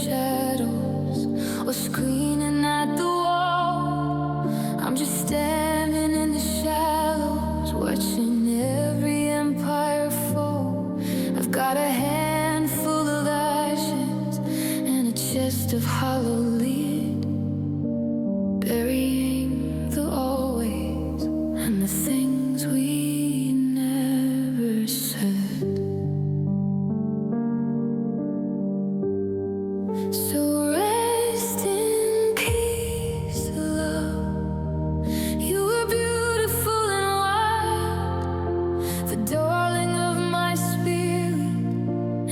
shadows or screaming at the wall. I'm just standing in the shallows, watching every empire fall. I've got a handful of ashes and a chest of hollow lead, burying the always and the things we never said. So rest in peace, love. You were beautiful and wild, the darling of my spirit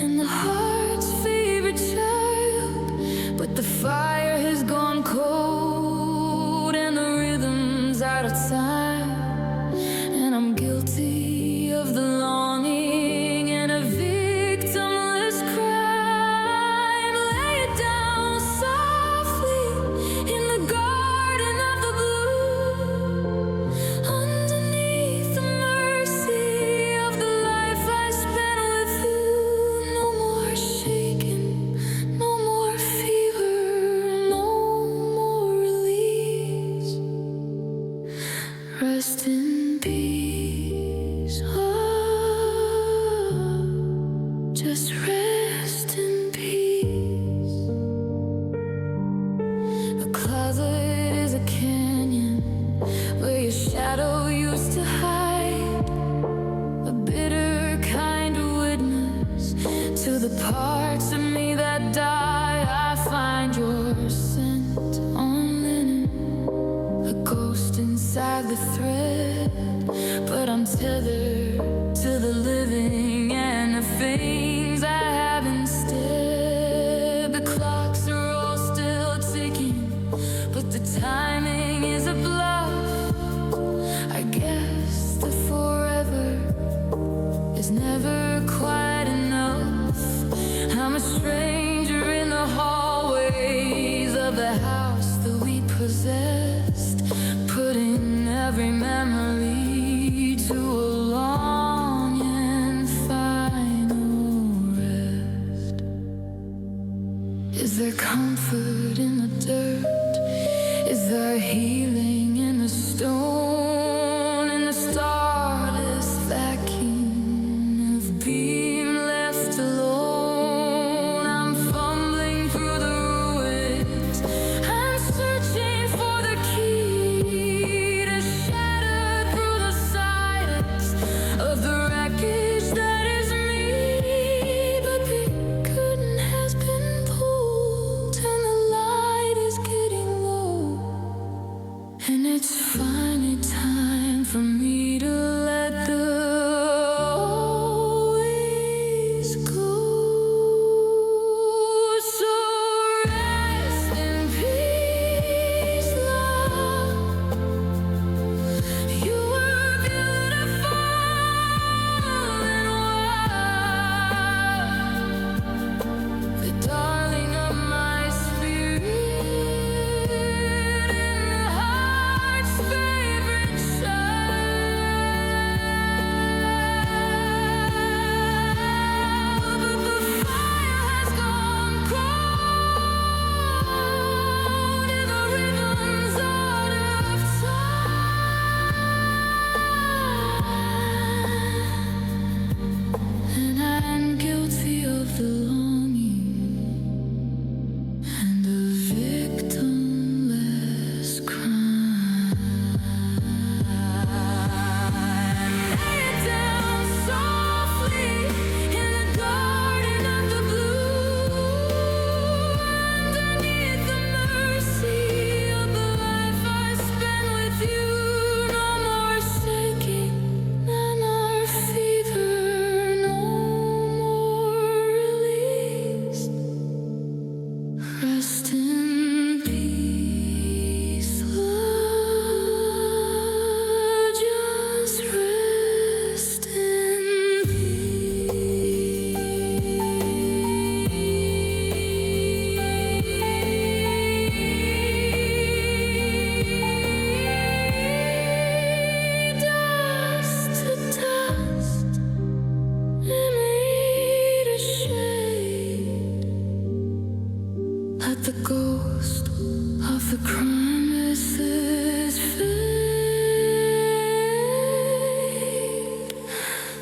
and the heart's favorite child. But the fire has gone cold and the rhythm's out of time, and I'm guilty of the longing and a victimless crime. Lay it down softly in the garden of the blue, underneath the mercy of the life I spent with you. No more shaking, no more fever, no more release. Rest in peace, oh, just rest in peace. A closet is a canyon where your shadow used to hide, a bitter kind of witness to the parts of me that die. I find your scent on linen, a ghost inside the thread, but I'm tethered to the living and the things I have instead. The clocks are all still ticking, but the timing is a bluff. I guess the forever is never quite enough. I'm a stranger in the hallways of the house that we possessed, putting every memory to a long and final rest. Is there comfort in the dirt? Is there healing in the stone? In the starless vacuum of being left alone, I'm fumbling through the ruins. I'm searching for the key to shatter through the silence of the wreckage that is me. But the curtain has been pulled and the light is getting low, and it's finally time for me to let the always go. So rest in peace, love. You were beautiful and wild, the darling of my spirit and the heart's favorite the ghost of the promises fade.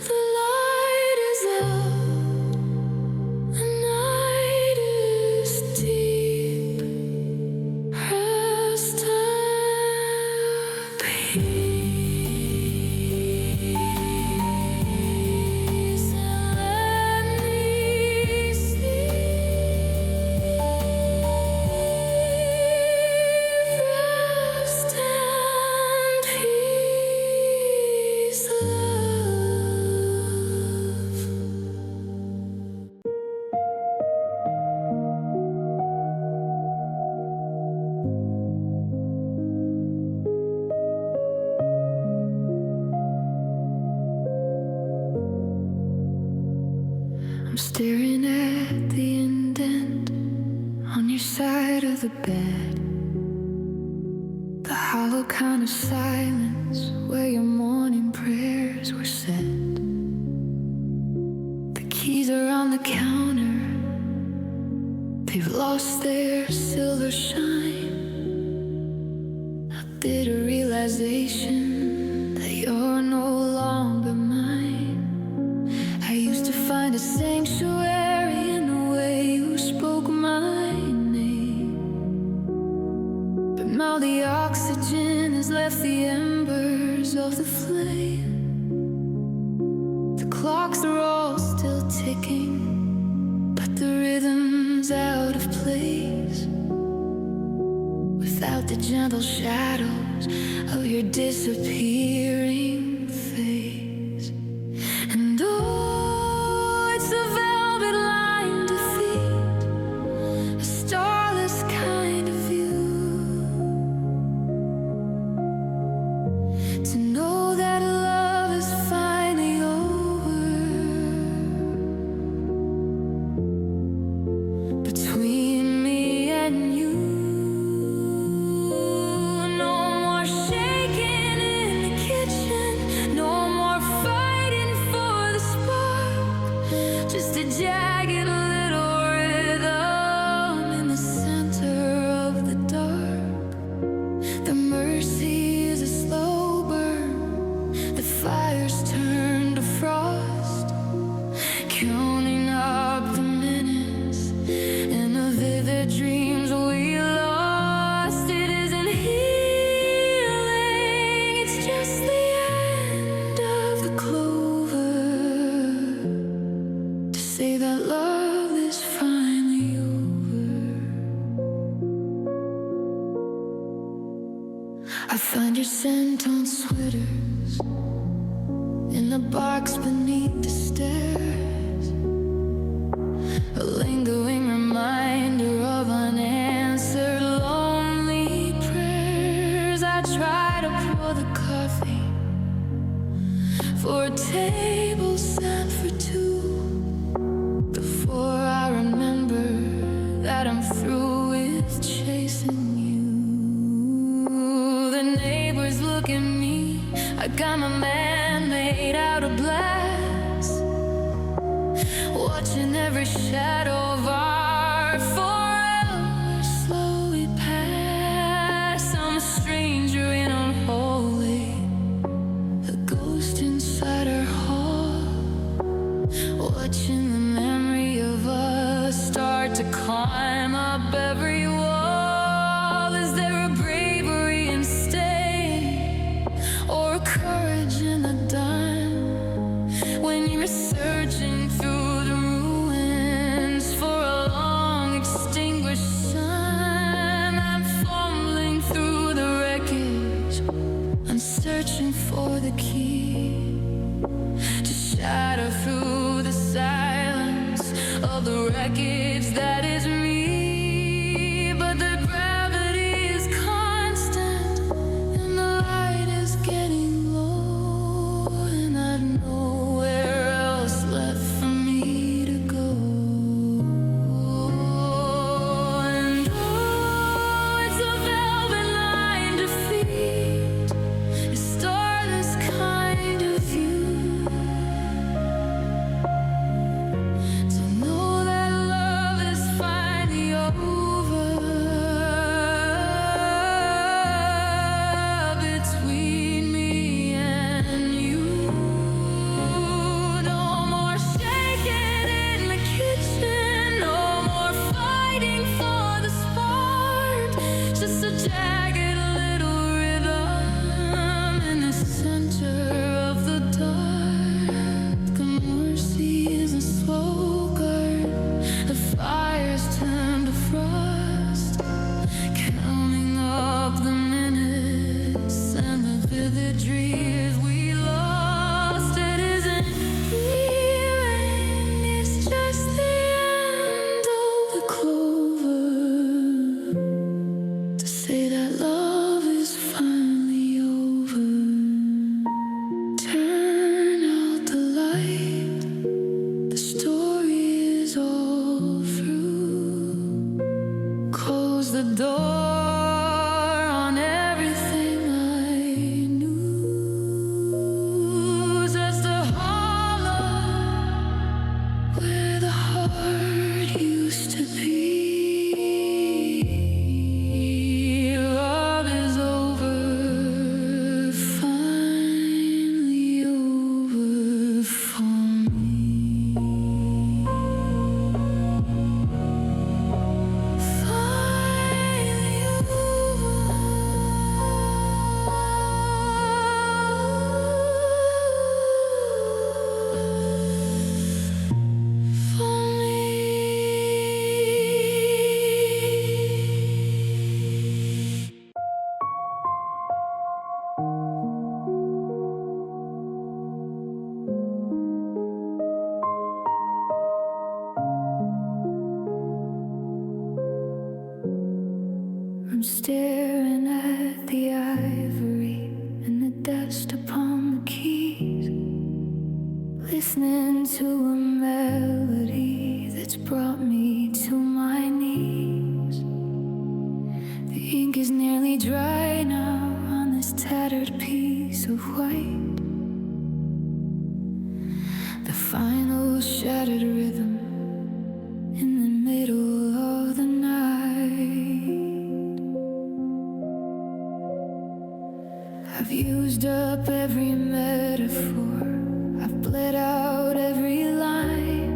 The light is out, the night is deep. Rest and peace, and let me sleep. Rest and peace, love. I'm staring at the indent on your side of the bed, the hollow kind of silence where your morning prayers were said. The keys are on the counter, they've lost their silver shine. A bitter realization that you're no longer mine. I used to find a sanctuary in the way you spoke my name, but now the oxygen has left the embers of the flame. The clocks are all still ticking, but the rhythm's out of place without the gentle shadows of your disappearing face. And oh, it's a velvet line defeat, a starless kind of view. To know that love is finally over between me and you. No more shaking in the kitchen, no more fighting for the spark. Just a jagged little rhythm in the center of the dark. The mercy is a slow burn, the fire's turned to frost, counting up the minutes and the vivid dreams we lost. It isn't healing, it's just the end of the clover, to say that love is finally over. I find your scent on sweaters in the box beneath the stairs, a lingering reminder of unanswered lonely prayers. I try to pour the coffee for a table set for two before I remember that I'm through with chasing you. The neighbors look at me, I got my man made out of glass, watching every shadow of our forever slowly pass. I'm a stranger in unholy, a ghost inside our hall, watching the memory of us start to climb up every wall. Is there a bravery in staying, or a courage in the dime, when you're searching through the ruins for a long extinguished sun? I'm fumbling through the wreckage, I'm searching for the key to shatter through the silence of the wreckage that is me. close the door on everything I knew. Just a hollow where the heart used to be. Love is over, finally over for me. I'm staring at the ivory and the dust upon the keys, listening to a melody that's brought me to my knees. The ink is nearly dry now on this tattered piece of white. The final shattered rhythm in the middle of the night. I've used up every metaphor, I've bled out every line,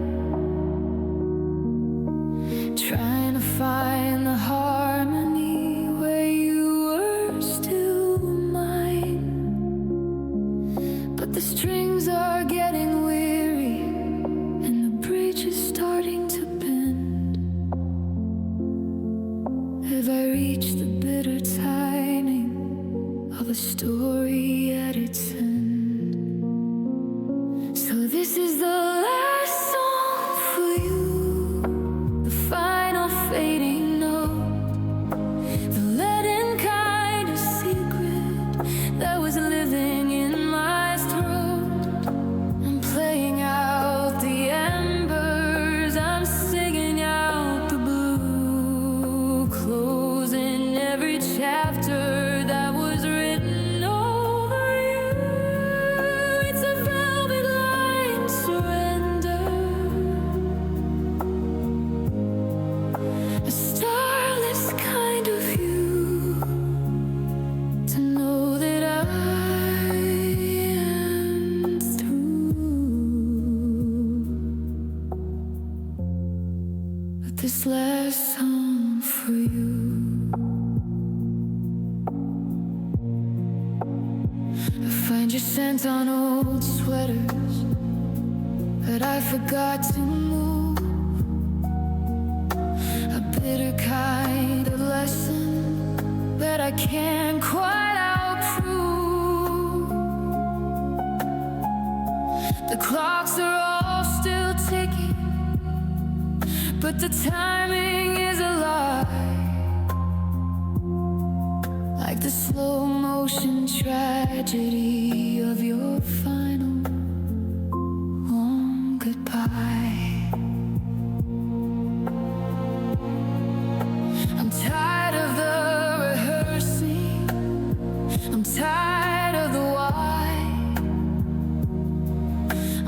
trying to find the harmony where you were still mine. But the strings are getting weary and the bridge is starting to bend. Have I reached the bitter timing of a story at its end? So this is the last song for you, the final fading note, the leaden kind of secret that was living in my throat. I'm playing out the embers, I'm singing out the blue, closing every chapter that was written over you. It's a velvet line surrender, a starless kind of view, to know that I am through. But this last song for you. I find your scent on old sweaters that I forgot to move, a bitter kind of lesson that I can't quite outprove. The clocks are all still ticking, but the timing is a lie, like the slow motion tragedy of your final warm goodbye. I'm tired of the rehearsing, I'm tired of the why,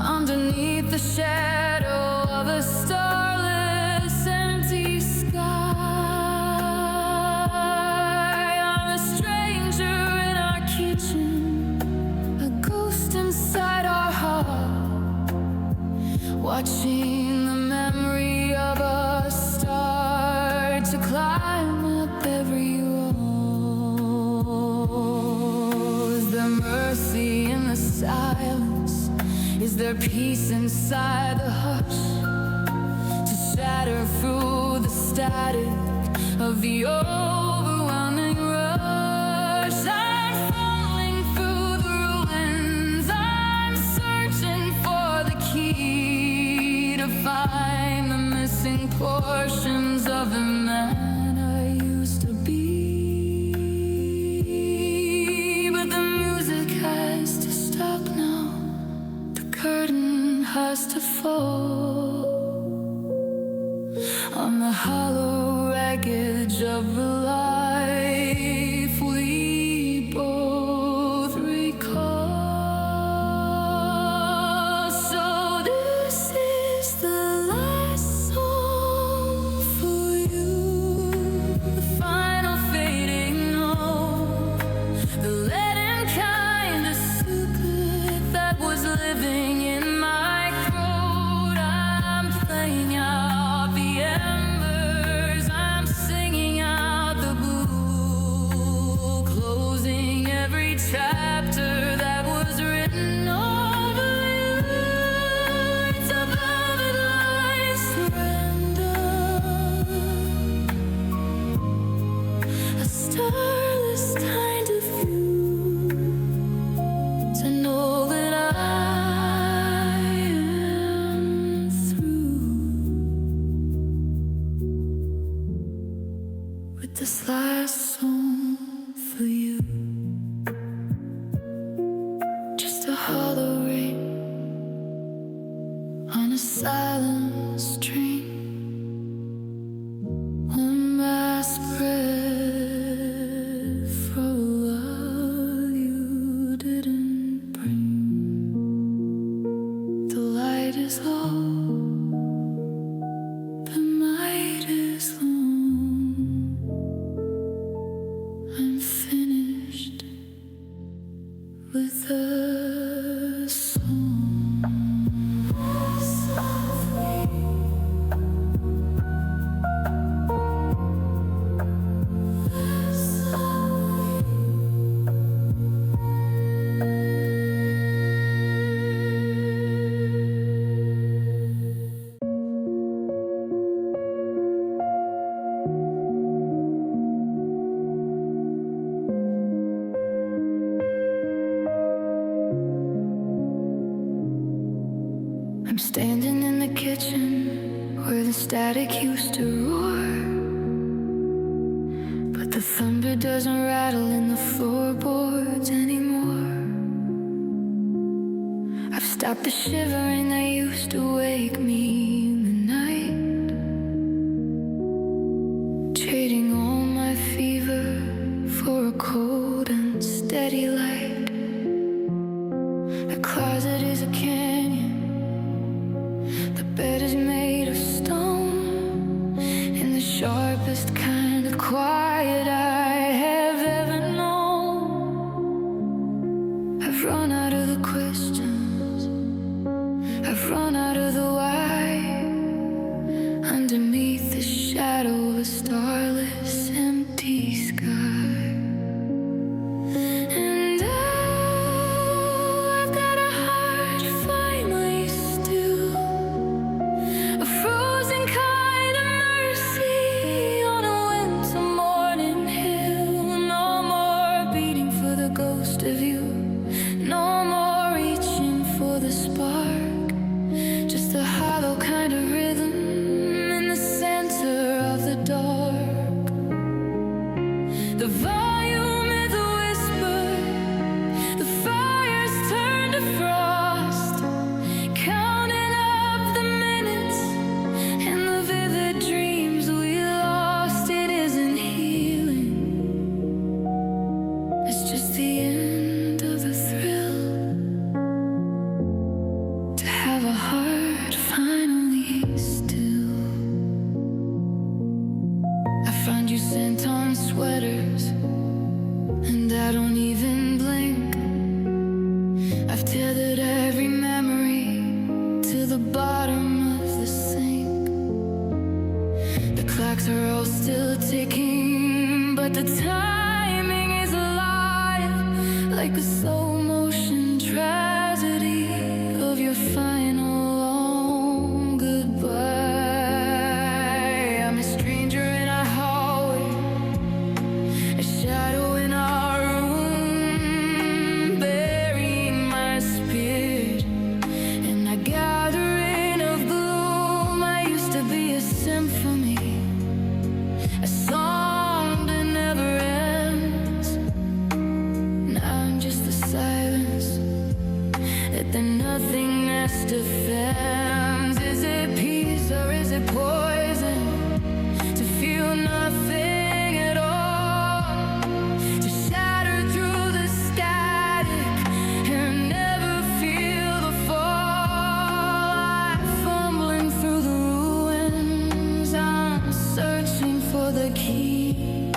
underneath the shadow of a starless empty sky. I'm a stranger in our kitchen, a ghost inside our heart, watching the memory of us start to climb up every wall. Is there mercy in the silence? Is there peace inside the hush, to shatter through the static of the overwhelming rush? I'm falling through the ruins, I'm searching for the key to find the missing portions of the man I used to be. But the music has to stop now, the curtain has to fall on the hollow, ragged with this last song for you. Just a hollow ring on a silent string. One last breath for a love you didn't bring. The light is low, the night is long. I'm finished with a song. I'm standing in the kitchen where the static used to roar, but the thunder doesn't rattle in the floorboards anymore. I've stopped the shivering that used to wake me in the night, trading all my fever for a cold and steady light. The closet is a canyon, the bed is made of stone, in the sharpest kind of quiet I have ever known. I've run out of the questions, I've run out of the why, underneath the shadow of a starless empty sky. And I've got a heart finally still, a frozen kind of mercy on a winter morning hill. No more beating for the ghost of you, no more reaching for the spark, just a hollow kind of rhythm in the center of the dark. The volume is a whisper, the fire's turned to frost, counting up the minutes and the vivid dreams we lost. It isn't healing, it's just the end of the thrill, to have a heart finally still. I find you sent on sweaters, and I don't even blink. I've tethered every memory to the bottom of the sink. The clocks are all still ticking, but the timing is alive, like a slow motion tragedy of your final long goodbye. I'm a stranger in a hallway, a shadow in our room, burying my spirit in a gathering of gloom. I used to be a symphony, a song that never ends. Now I'm just the silence that the nothingness defends. Is it peace or is it poison to feel nothing at all, to shatter through the static and never feel the fall? I'm fumbling through the ruins, I'm searching for the key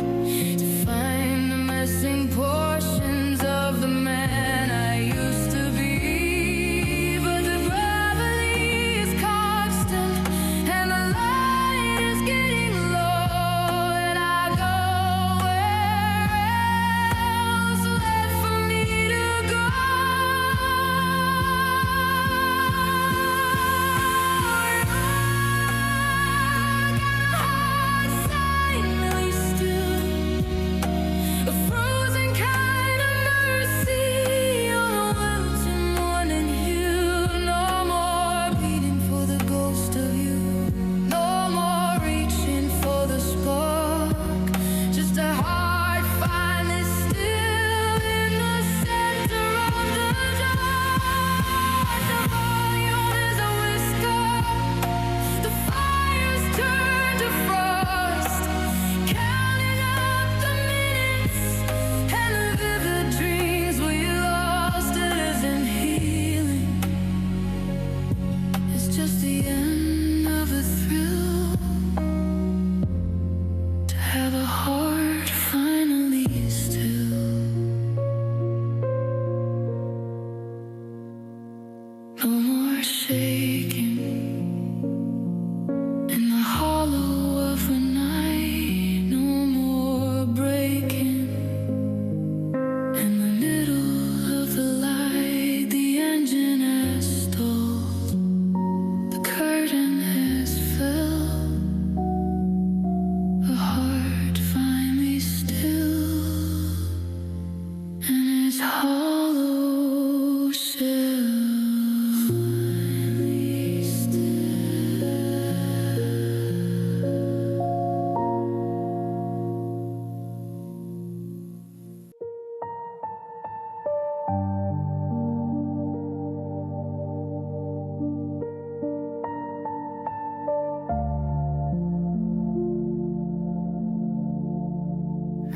to find the missing portions of the man I used to be. But the gravity is constant and the light is getting low, and I go, where else left for me to go? I got a heart silently still,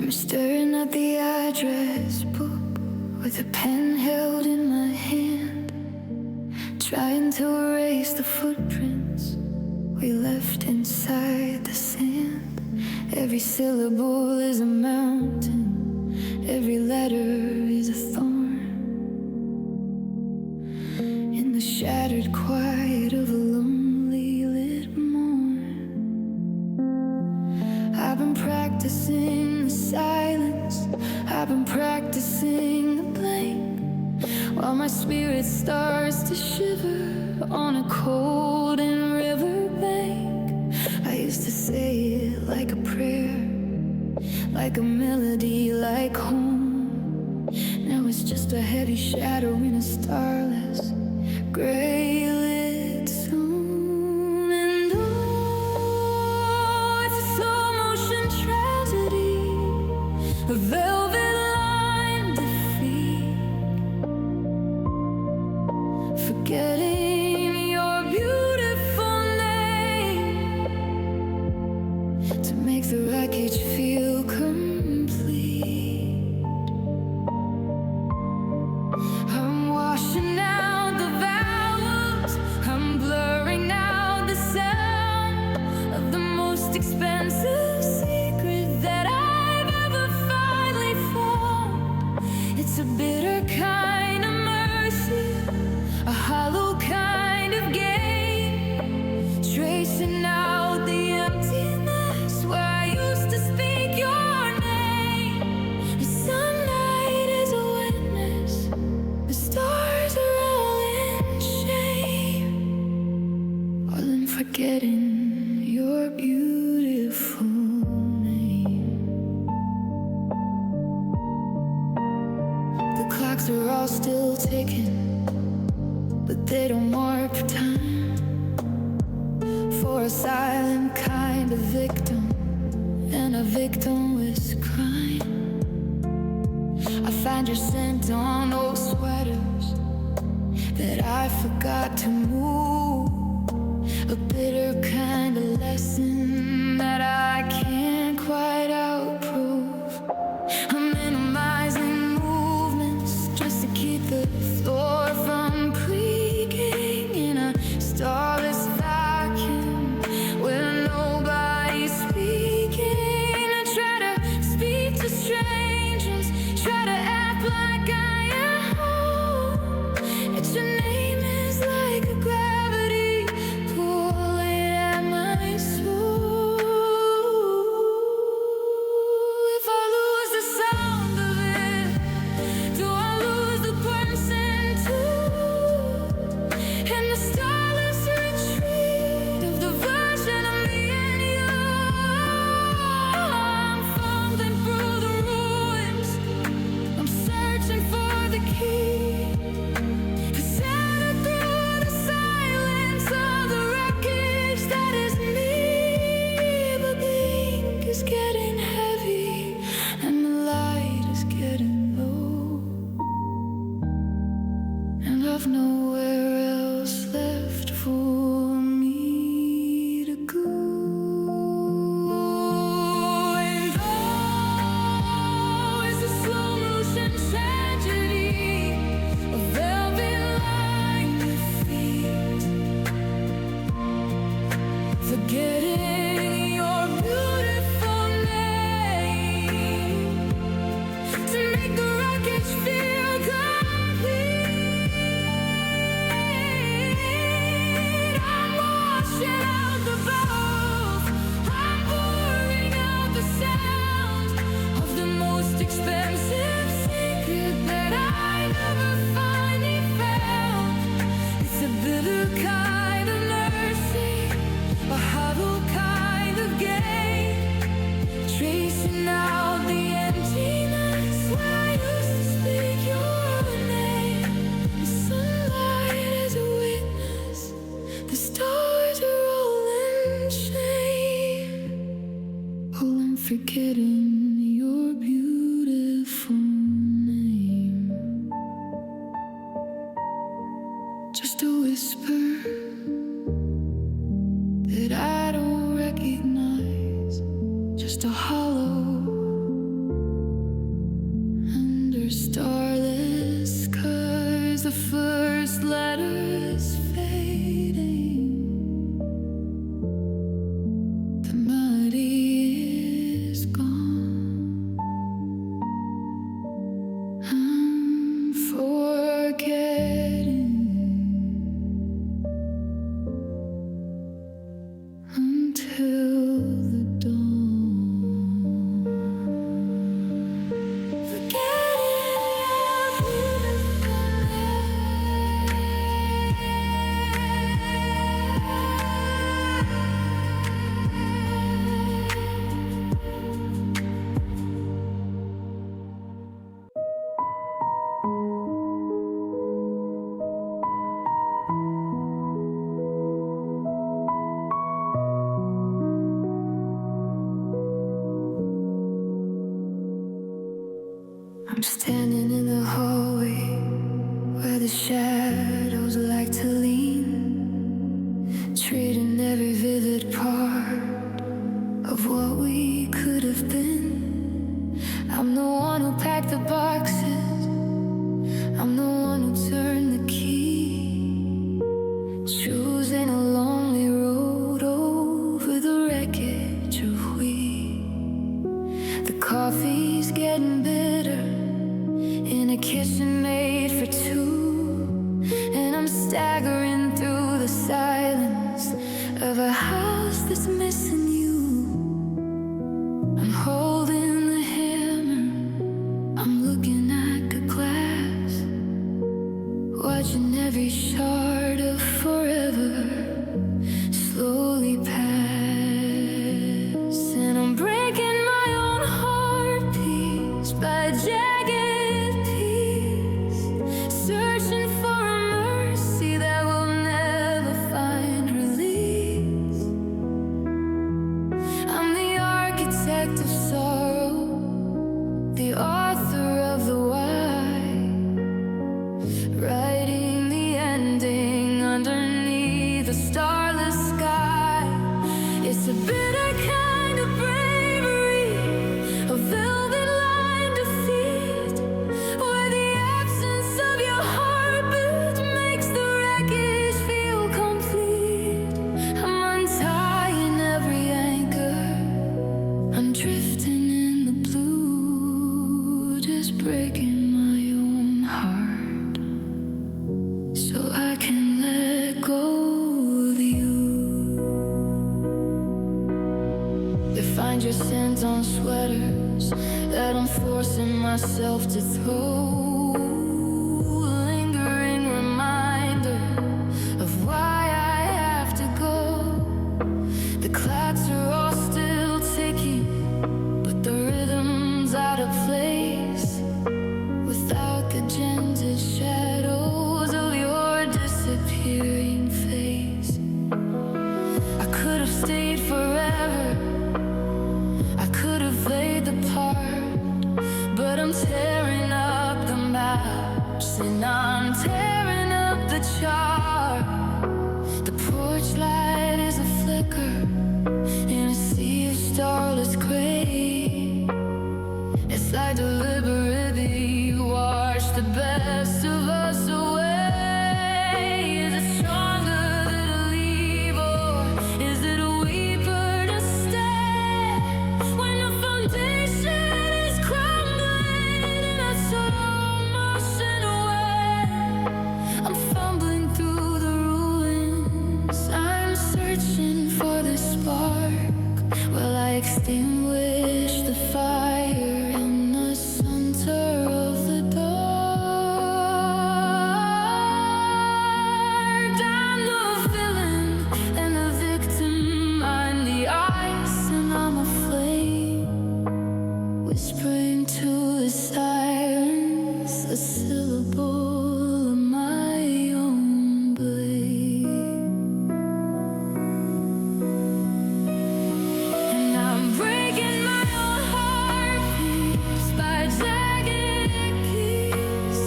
I'm staring at the address book with a pen held in my hand, trying to erase the footprints we left inside the sand. Every syllable is a mountain, every letter is a thorn. In the shattered quiet of a lonely lit morn, I've been practicing the silence, I've been practicing the blank, while my spirit starts to shiver on a cold and riverbank. I used to say it like a prayer, like a melody, like home. Now it's just a heavy shadow in a starless, gray lit zone. And oh, it's a slow motion tragedy, a velvet line defeat, forgetting your beautiful name to make the wreckage feel complete. I'm washing out the vowels, I'm blurring out the sound of the most expensive secret that I've ever finally found. It's a bitter kind of mercy, a hollow kind of gain, tracing out the emptiness where I used to speak your name. The sunlight is a witness, the stars are all in shame, all in forgetting your beautiful name. The clocks are all still ticking, but they don't mark time for a silent kind of victim and a victim with crime. I find your scent on old sweaters that I forgot to move, a bitter kind of lesson that I can't quite outprove. I'm minimizing movements just to keep the floor from creaking in a starless vacuum where nobody's speaking. I try to speak to strangers, try to act like I am home. It's your name is like a gravity pulling at my soul. If I lose the sound of it, do I lose the person too? In the starless retreat of the version of me and you, I'm fumbling through the ruins, I'm searching for the key, scattered through the silence of the wreckage that is me. The blink is getting heavy and the light is getting low, and I've nowhere else left for me to go. And oh, it's a slow motion tragedy, a velvet line defeat, forgetting your beautiful name to make the wreckage feel complete. I'm washing out the both, I'm pouring out the sound of the most expensive secret that I never finally found. It's a bitter kind of mercy, a hollow kind of gain, tracing out the emptiness where I used to speak your name. The sunlight is a witness, the stars are all in shame, all in forgetting your beautiful name. Just a whisper that I don't recognize, just a hollow I'm standing in the hallway where the shadows like to lean, trading every vivid part of what we could have been. I'm the one who packed the boxes, I'm the one who turned the key, choosing a lonely road over the wreckage of we. The coffee's getting bitter in a kitchen made for two, and I'm staggering through the silence of a house that's missing you. I'm holding the hammer, I'm looking at the glass, watching every shard of forever slowly pass. And I'm breaking my own heart piece by jagged piece, searching for a mercy that will never find release. I'm the architect of sorrow, the author of the why, writing the ending underneath the starless sky. It's a bitter kind of bravery, a velvet line defeat, where the absence of your heartbeat makes the wreckage feel complete. I'm untying every anchor, I'm drifting in the blue, just breaking my own heart so I can let go of you. You find your scent on sweaters that I'm forcing myself to throw, a lingering reminder of why I have to go. The clocks are all still ticking, but the rhythm's out of place without the gentle shadows of your disappearing face. I could have stayed forever, I could have played the part, but I'm tearing up the maps and I'm tearing up the chart. The porch light is a flicker in a sea of starless gray. It's like deliberately wash the best of us away. Is it stronger than a leave, or is it weaker to stay when the foundation is crumbling and it's all motion away? I'm fumbling through the ruins, I'm searching for the spark. Will I extinguish the fire in the center of the dark? I'm the villain and the victim, I'm the ice and I'm a flame, whispering to the silence a syllable of my own blame. And I'm breaking my own heart piece by jagged piece,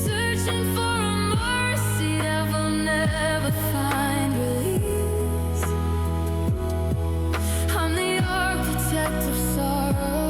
searching for a mercy that will never find release. I'm the architect of sorrow,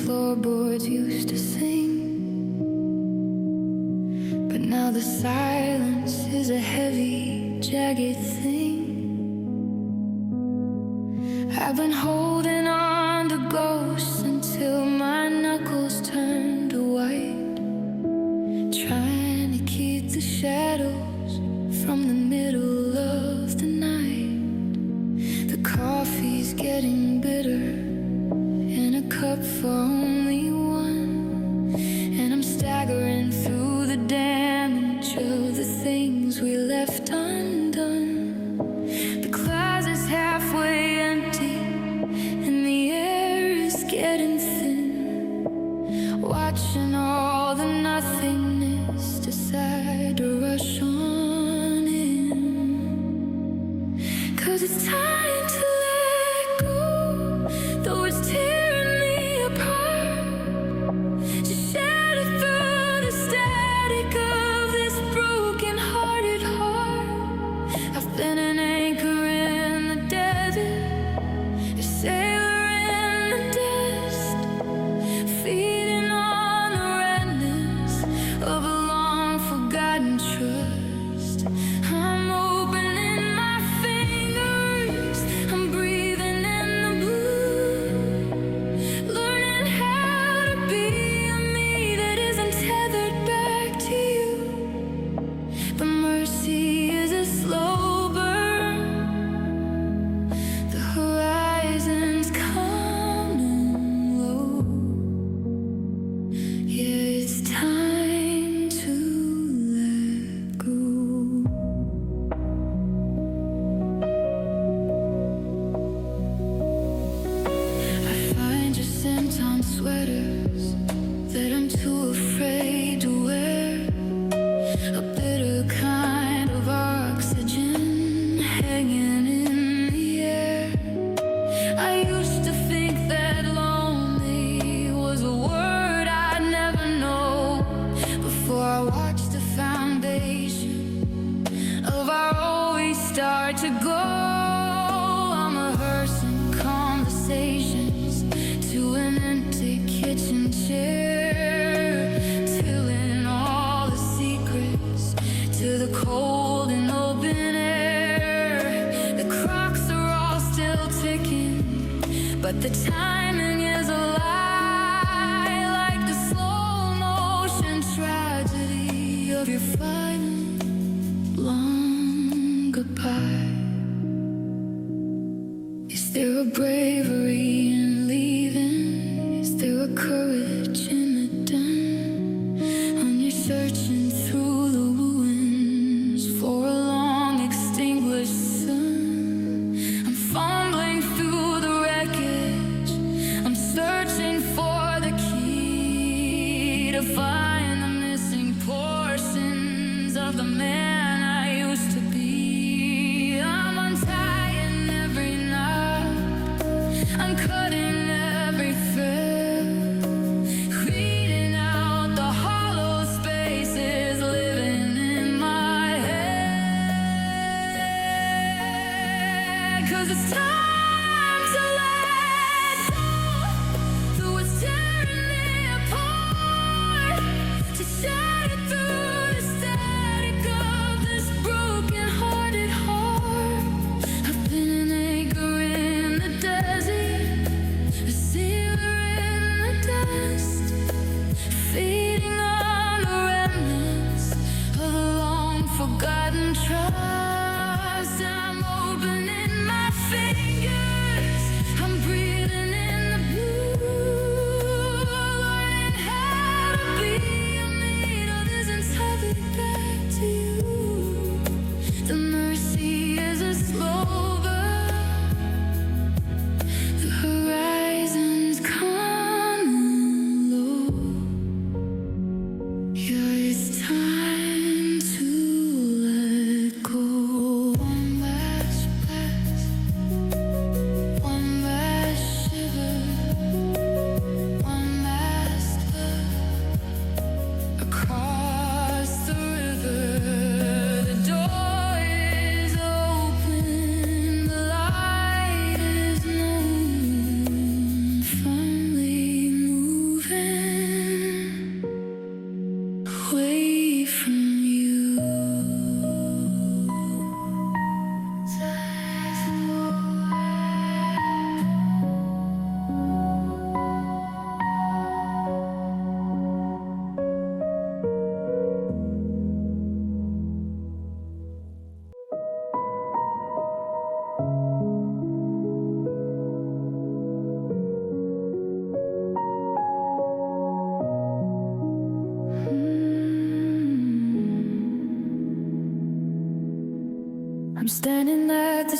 floorboards used to sing. But now the silence is a heavy, jagged thing. I've been holding on to ghosts until my knuckles turn to white, trying to keep the shadows from the middle of the night. The coffee's getting bitter in a cup for only one, and I'm staggering through the damage of the things we left undone. The closet's halfway empty and the air is getting thin, watching all the nothingness decide to rush on in. 'Cause it's time to let go, though it's tearing me apart, to shatter through the static of this broken-hearted heart. I've been an anchor in the desert, a sailor in the dust, feeding on the remnants of a long-forgotten trust. I'm opening my fingers, I'm breathing in the blue, learning how to be a me that isn't tethered back to you. But mercy is a slow burn, the horizon's coming low. Yeah, it's time to let go. I find your scent on sweaters that I'm too afraid to wear, a bitter kind of oxygen hanging in the air. I used to think that lonely was a word I'd never know, before I watched the foundation of our always start to go. I'm rehearsing conversations to an empty kitchen chair, tilling all the secrets to the cold and open air. The clocks are all still ticking, but the timing is a lie, like the slow motion tragedy of your final long goodbye. Is there a bravery in leaving? Is there a courage in the done? When you're searching through the ruins for a long extinguished sun, I'm fumbling through the wreckage, I'm searching for the key to find the missing portions of the man I used to be. I'm untying every knot, I'm cutting every thread, reading out the hollow spaces living in my head. 'Cause it's time to let go, though it's tearing me apart, to shatter through the static of this broken-hearted heart. I've been an anchor in the desert,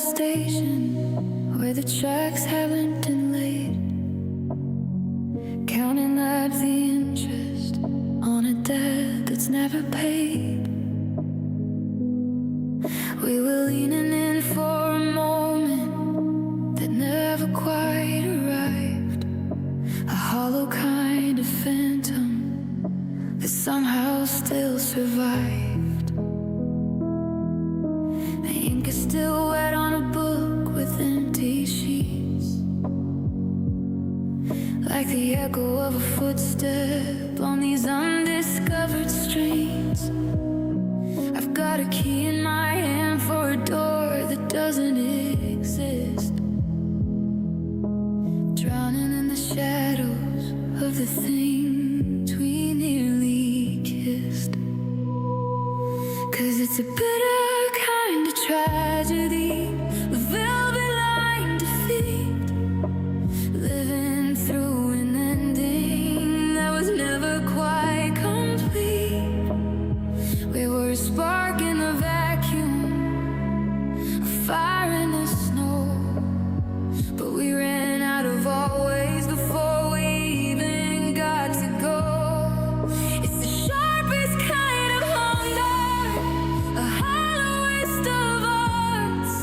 station where the tracks haven't been laid, counting up the interest on a debt that's never paid. We were leaning in for a moment that never quite arrived, a hollow kind of phantom that somehow still survived. The ink is still wet on a book with empty sheets, like the echo of a footstep on these undiscovered streets. I've got a key in my hand for a door that doesn't exist, drowning in the shadows of the things we nearly kissed. 'Cause it's a bitter kind of tragedy, a velvet line defeat, living through an ending that was never quite complete. We were a spark in the vacuum, a fire in the snow, but we ran out of our ways before we even got to go. It's the sharpest kind of hunger, a hollow waste of arts,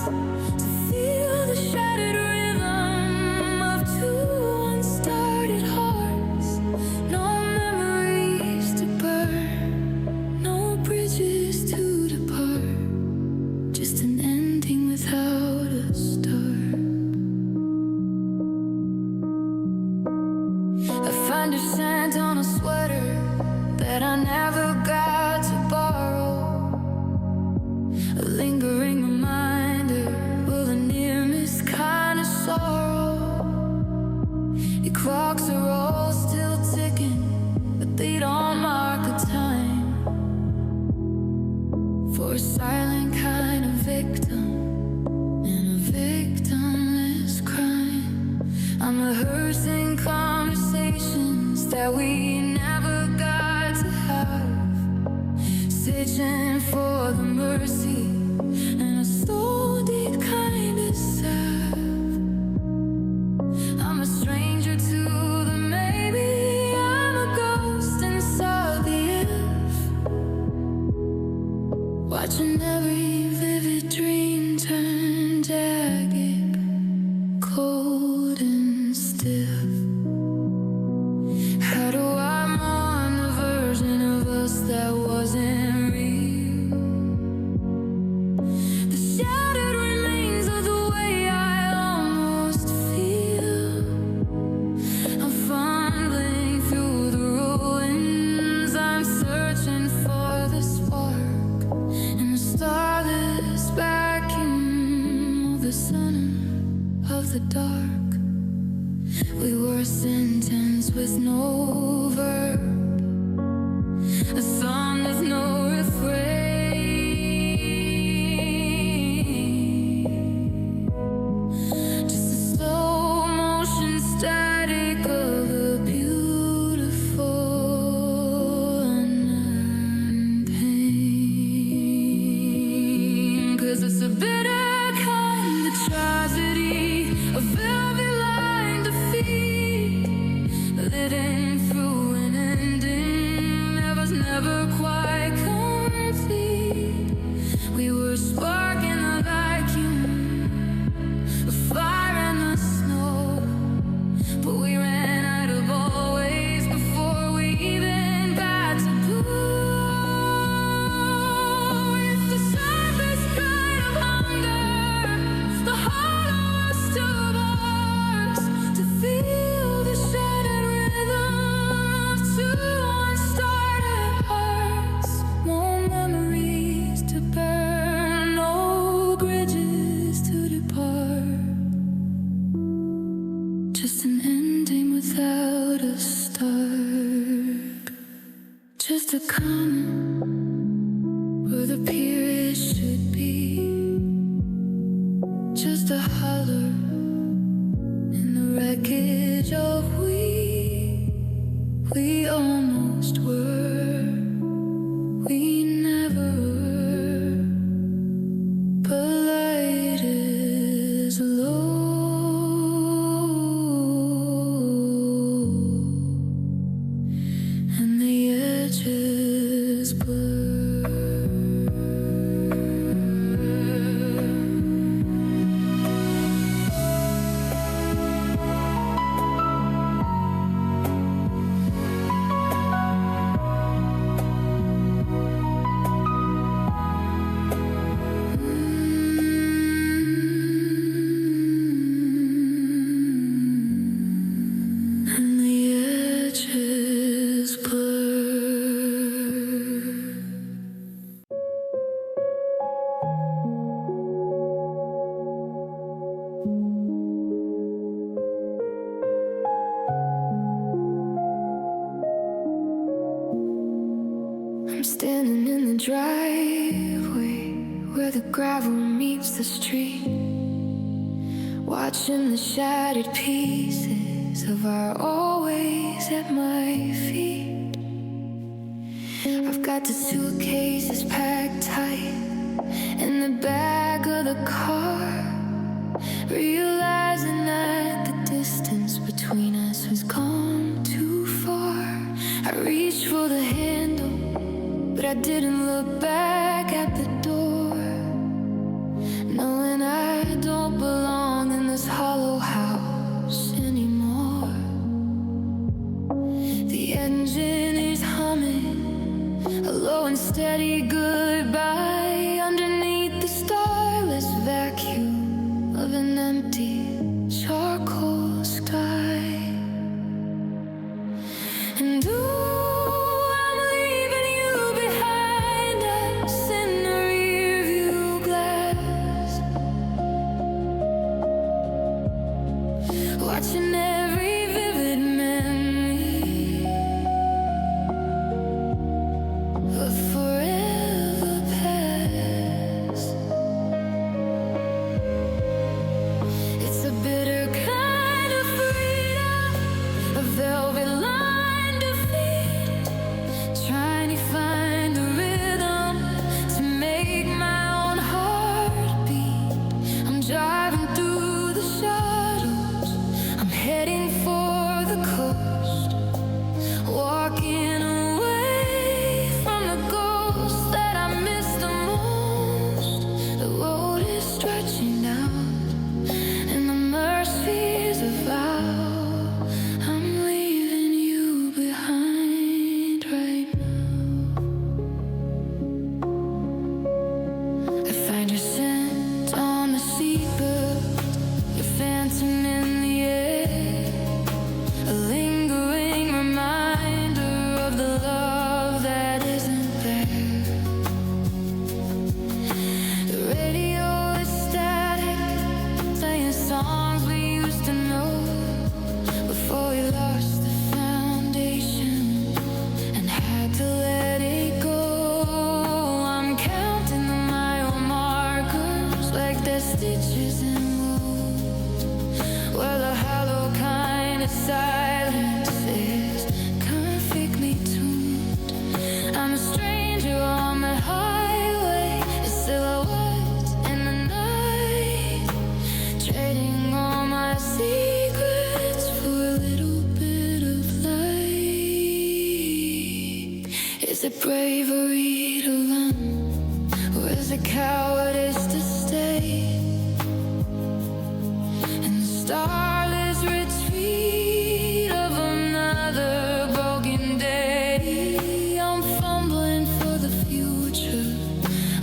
to feel the shattered rhythm of two unstarted hearts. No memories to burn, no bridges to depart, just an ending without a start. I find your scent on a sweater that I never got to borrow, a lingering reminder of a near-miss kind of sorrow. Your clocks are all still ticking, but they don't mark a time for a silent kind of victim in a victimless crime. I'm rehearsing conversations that we never got to have, searching for the mercy and a soul deep kind of salve. I'm a stranger to the maybe, I'm a ghost inside the if, watching every vivid dream turn jagged, cold and stiff. How do I mourn the version of us that wasn't real? The shattered remains of the way I almost feel. I'm fumbling through the ruins, I'm searching for the spark in the starless vacuum of the sun of the dark. We were a sentence with no verb, a song with no refrain, just a slow motion static of a beautiful unearned pain. 'Cause it's a bitter kind of tragedy, a velvet line defeat, living through an ending that was never quite complete. We were a spark in the vacuum, a fire in the snow, but we ran out of all ways before we even got to pour. It's the surface kind of hunger, the hollowest of hearts, to feel the shattered rhythm of two unstarted hearts. More memories to burn, no bridges to depart, just an ending without a start, just a comment where the period should be, just a holler in the wreckage of we almost were, we never, but lighted Standing in the driveway where the gravel meets the street, watching the shattered pieces of our always at my feet. I've got the suitcases packed tight in the back of the car, realizing that the distance between us was gone too far. I reached for the handle, but I didn't look back at the door, knowing I don't belong in this hollow house anymore. The engine is humming a low and steady goodbye underneath the starless vacuum of an empty charcoal sky. And I'm leaving you behind us in the rearview glass, watching every vivid memory of forever past. It's a bitter kind of freedom, a velvet line defeat, trying to find the rhythm to make my own heart beat. I'm driving through the shadows, I'm heading for the coast, walking away from the ghosts that I miss the most. The road is stretching out and the mercies of vow. I'm leaving you behind right now. I find your scent on the seatbelt, your phantom in the air, a lingering reminder of the love that isn't there. The radio is static, playing songs we used to know before we lost the foundation and had to let it go. I'm counting the mile markers like they're stitches in wood, where the hollow kind of silence is perfectly tuned. I'm a stranger on the highway, a silhouette in the night, trading all my secrets for a little bit of light. Is it bravery to run, or is it cowardice to stay? In the starless retreat of another broken day, I'm fumbling for the future,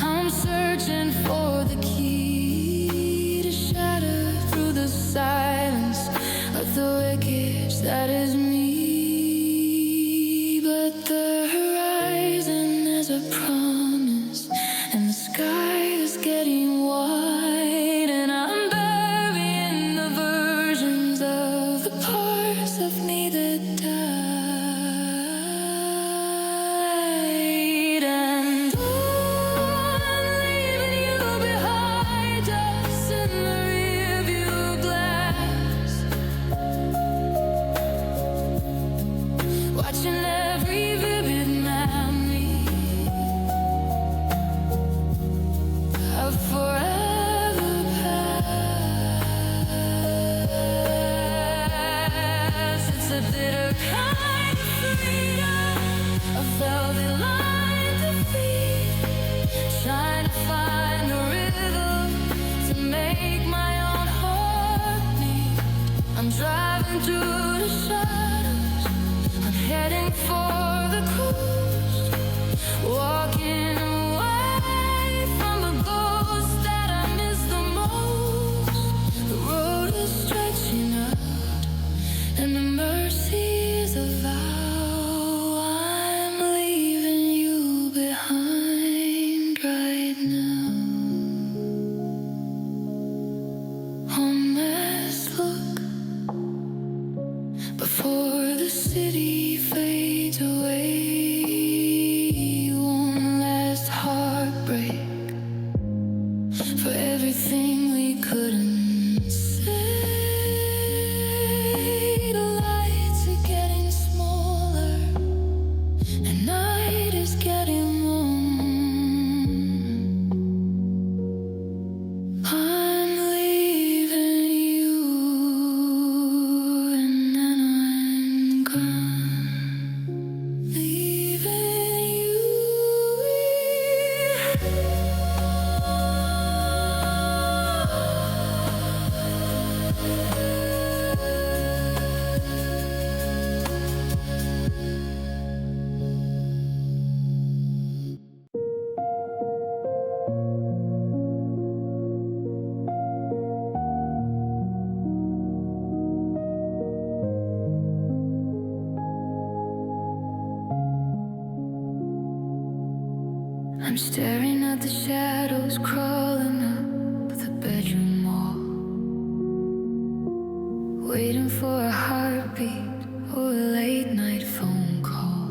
I'm searching for the key to shatter through the silence of the wreckage that is me. But the horizon has a promise, and the sky is getting wide, and I'm burying the versions of the parts of me that died. And I'm leaving you behind us in the rearview glass, watching every vivid memory of forever past. It's a bitter kind of freedom, a velvet line defeat, trying to find the rhythm to make my own heart beat. I'm driving through the shadows, I'm heading for the coast, walking away from the ghosts that I miss the most. The road is stretching out and the mercies of vow. I'm leaving you behind right now. One last look before the city fades away. One I'm staring at the shadows crawling up the bedroom wall, waiting for a heartbeat or a late night phone call.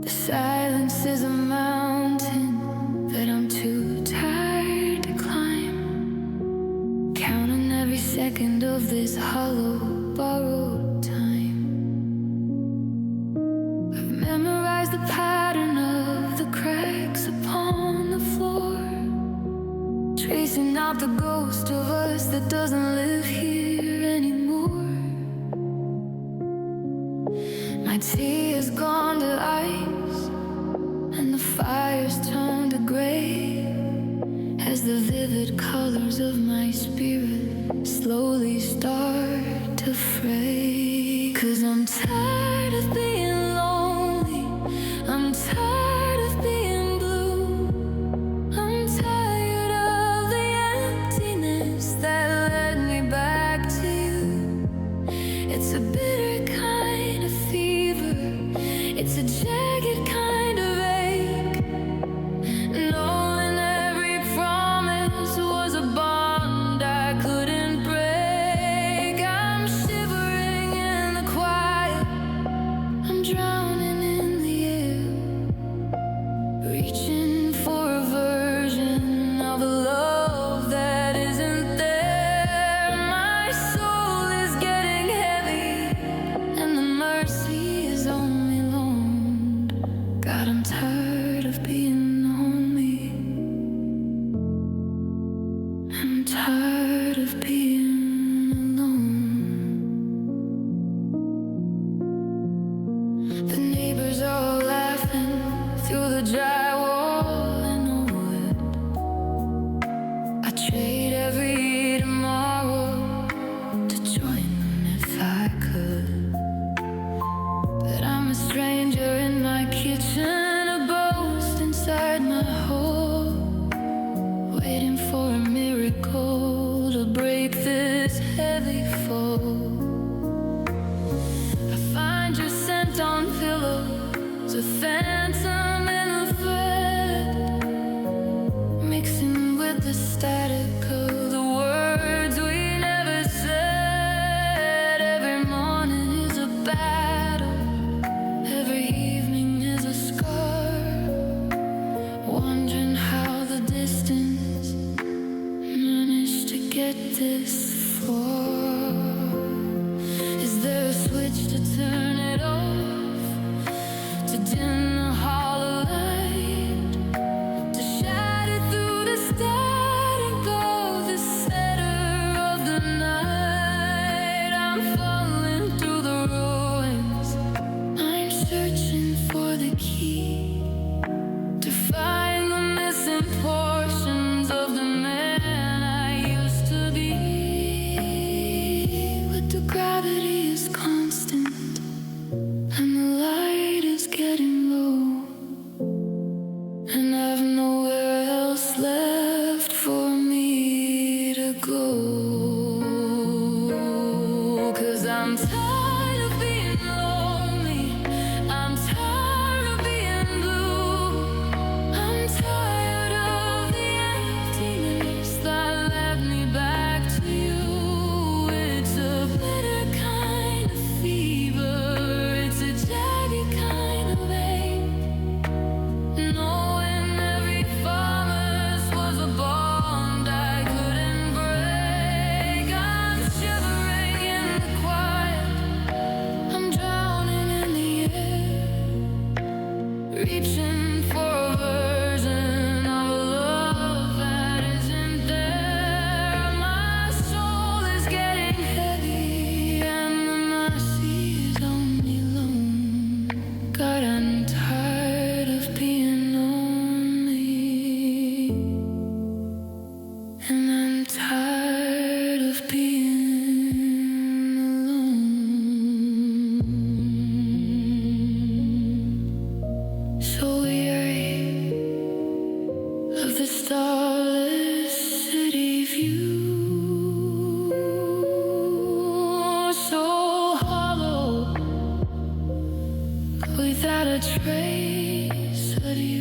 The silence is a mountain that I'm too tired to climb, counting every second of this hollow borrowed time. I've memorized the pattern of the cracks upon the floor, tracing out the ghost of us that doesn't live here anymore. My tea has gone to ice and the fire's turned to gray as the vivid colors of my spirit slowly start to fray. 'Cause I'm tired of being lonely, I'm tired of being blue, I'm tired of the emptiness that led me back to you. It's a bitter kind of fever, it's a jagged kind of ache, knowing every promise was a bond I couldn't break. I'm shivering in the quiet, I'm drowning in the air, reaching for a version of a love that isn't there. My soul is getting heavy and the mercy is only loaned. God, I'm tired of being lonely, I'm tired of being alone. The neighbors are all laughing through the drywall and the wood. I trade every tomorrow to join them if I could. But I'm a stranger in my kitchen, a ghost inside my hole, waiting for a miracle to break this heavy fold. I find your scent on pillows, a phantom in a thread, mixing with the static of the words we never said. Every morning is a battle, every evening is a scar, wondering how the distance managed to get this far. Is there a switch to turn it off, to dim the hollow light, to shatter through the static of the center of the night? I'm falling through the ruins, I'm searching for the key to find the missing portions of the man I used to be. But the gravity is constant and the light is getting low, and I've nowhere else left for me to go. 'Cause I'm tired of being lonely, I'm tired of being blue, I'm tired of the emptiness that led me back to you. It's a bitter kind of fever, it's a jagged kind of ache, knowing every promise was a bond I couldn't break. I'm shivering in the quiet, I'm drowning in the air, reaching for a version of a love that isn't there. My soul is getting heavy and the mercy is only loaned. God, I'm tired of being lonely, and I'm tired of being alone. So weary of the starless city view, so hollow without a trace of you.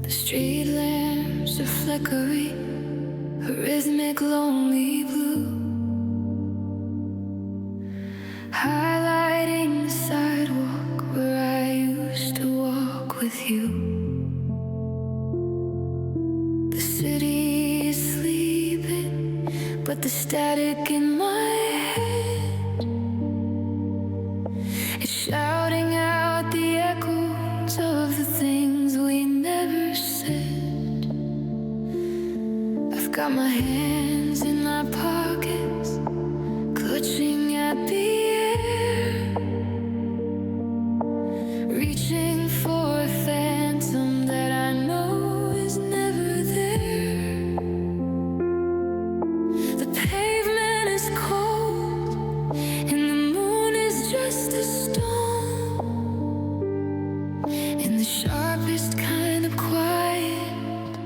The street lamps are flickering, a rhythmic lonely blue, highlighting the sidewalk where I used to walk with you. The city is sleeping, but the static in my head is shouting out the echoes of the things we never said. I've got my hands in my pockets, clutching at the air, reaching for a phantom that I know is never there. The pavement is cold and the moon is just a stone, in the sharpest kind of quiet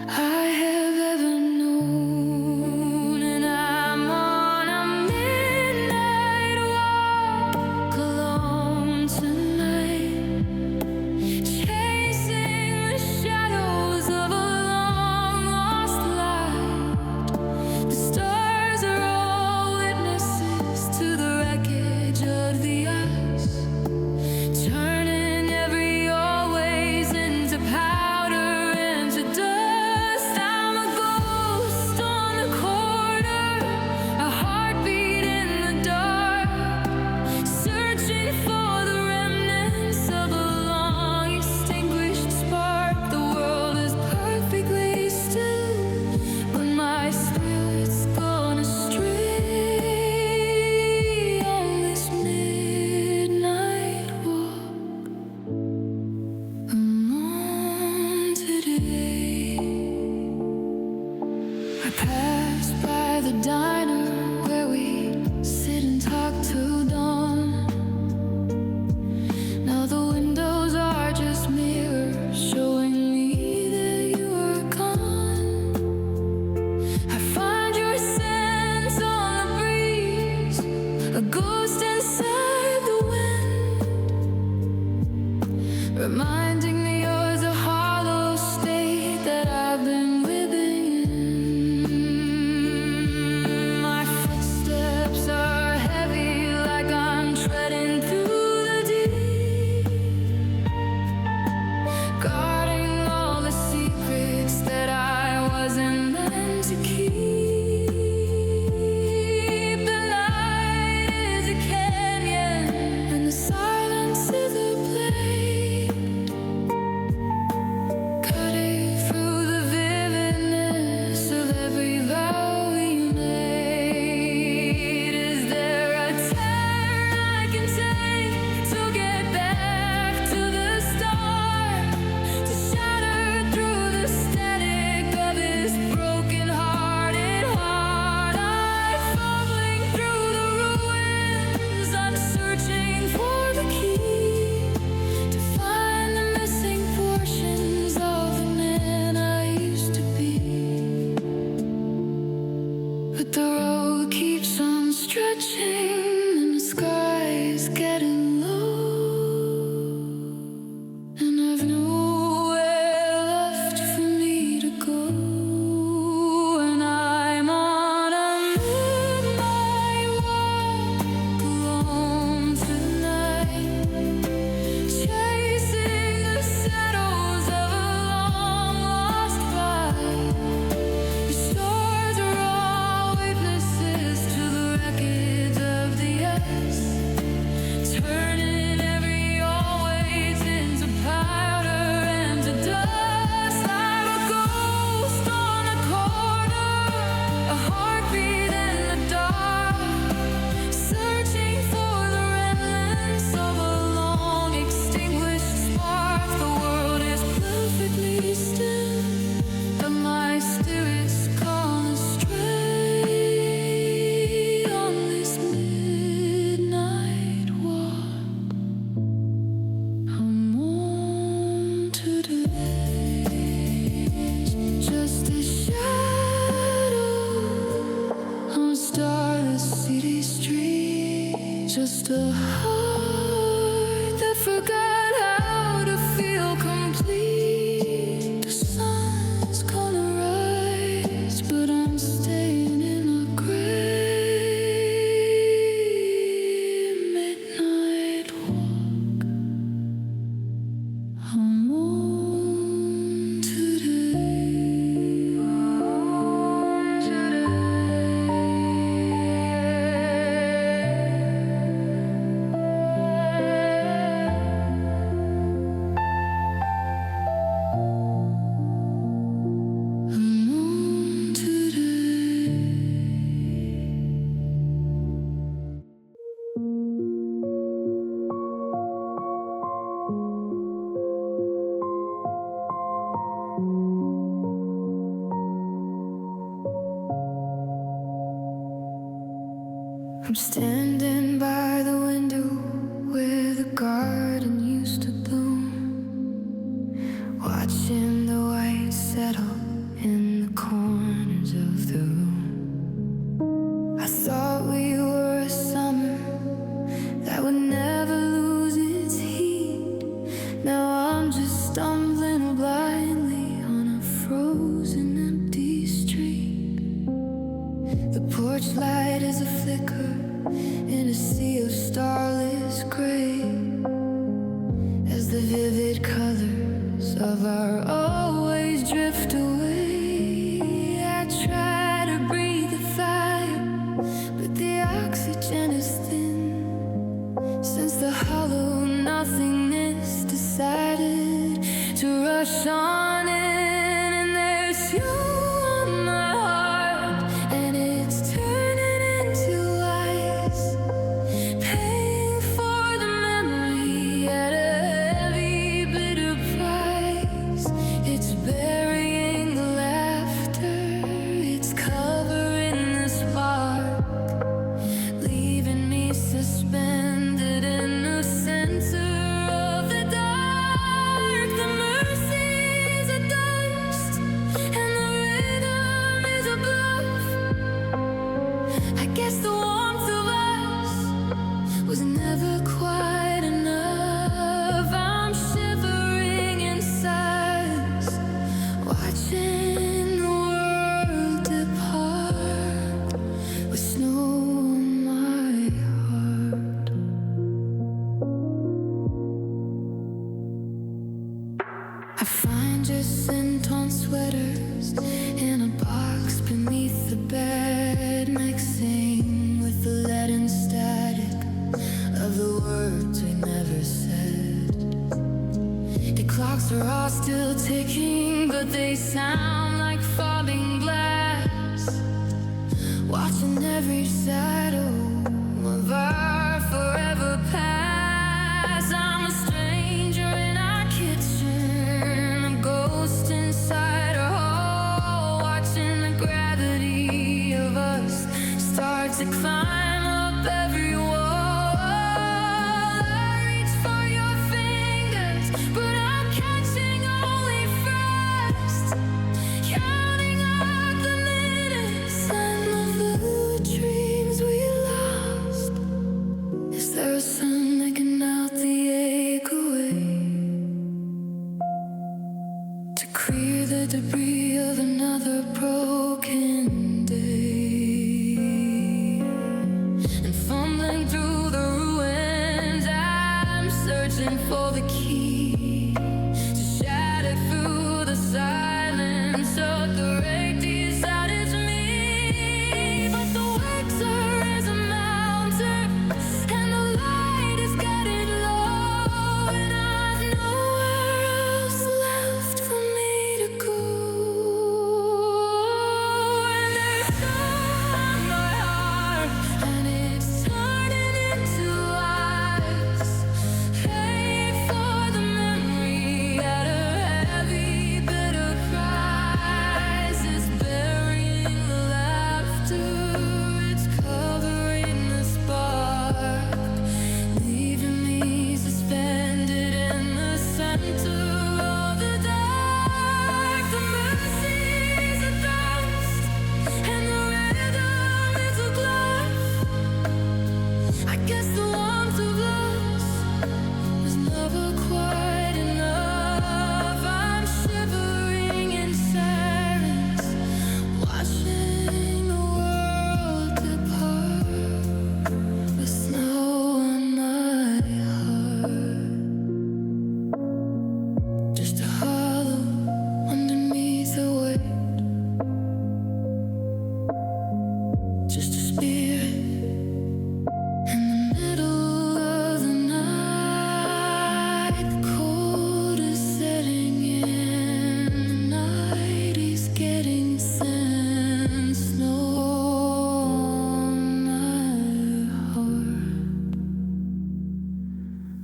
I have ever known. just a heart that forgot how to feel complete. The sun's gonna rise, but I'm staying in a gray midnight walk. I'm on today. On today. I'm standing by the window where the garden used to bloom, watching the white settle in the corners of the room. I thought we were a summer that would never lose its heat. Now I'm just stumbling blindly on a frozen empty street. The porch light is a flicker in a sea of starless gray, as the vivid colors of our always drift away. I try to breathe the fire, but the oxygen is thin, since the hollow nothingness decided to rush on in. And there's you on my heart, and it's turning into ice, paying for the memory at a heavy bitter price. It's burying the laughter, it's covering the spark, leaving me suspended in the center of the dark. The mercy is a ghost, and the rhythm is a bluff. I guess the warmth of us was never quite enough. I'm shivering in silence, watching the world depart with snow on my heart. I find your scent-on sweaters in a box beneath the bed, mixing with the leaden static of the words we never said. The clocks are all still ticking, but they sound like falling glass, watching every shadow of our forever past. I'm a stranger in our kitchen, a ghost inside our hall, watching the gravity of us start to climb up every wall. I reach for your fingers, but I'm catching only frost, counting up the minutes and the vivid dreams we lost. Is there a sun that can melt the ache away, to clear the debris of another broken day? And fumbling through the ruins, I'm searching for the key to shatter through the silence of the wreck inside is me. But the Wexer is a mountain, and the light is getting low, and I've nowhere else left for me to go. And there's snow on my heart, and it's turning into ice, paying for the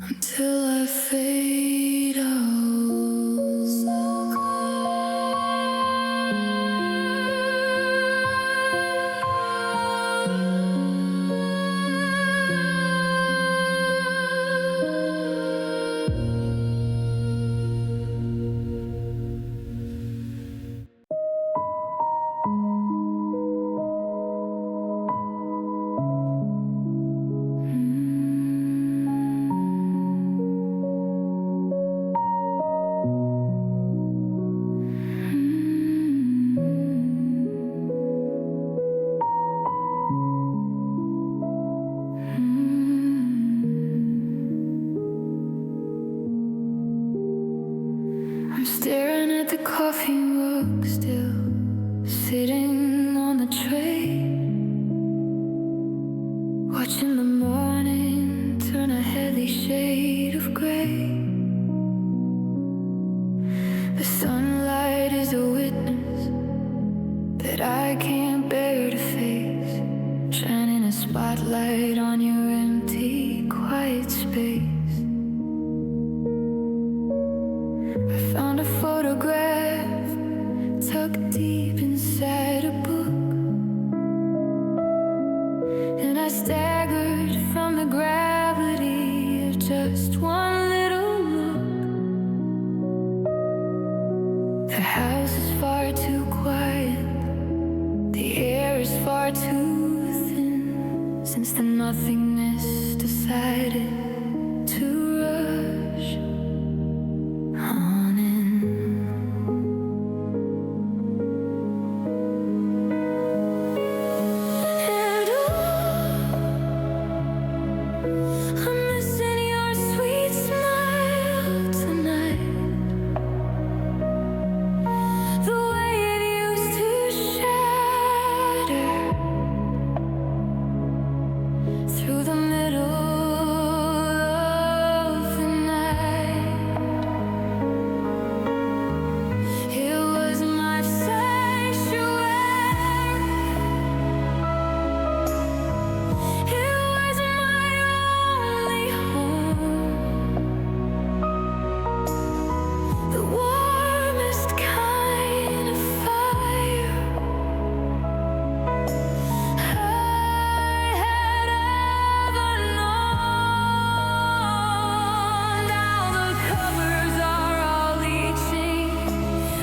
until I fade out. I'm staring at the coffee mug still sitting on the tray, watching the morning turn a heavy shade of gray. The sunlight is a witness that I can't bear to face, shining a spotlight on your empty, quiet space. I found a photograph tucked deep inside a book, and I staggered from the gravity of just one little look. The house is far too quiet, the air is far too thin, since the nothingness decided to rush on in. And I'm missing your sweet smile tonight, the way it used to shatter through the middle of the night. It was my sanctuary, it was my only home, the warmest kind of fire I had ever known. Now the covers are all leaching,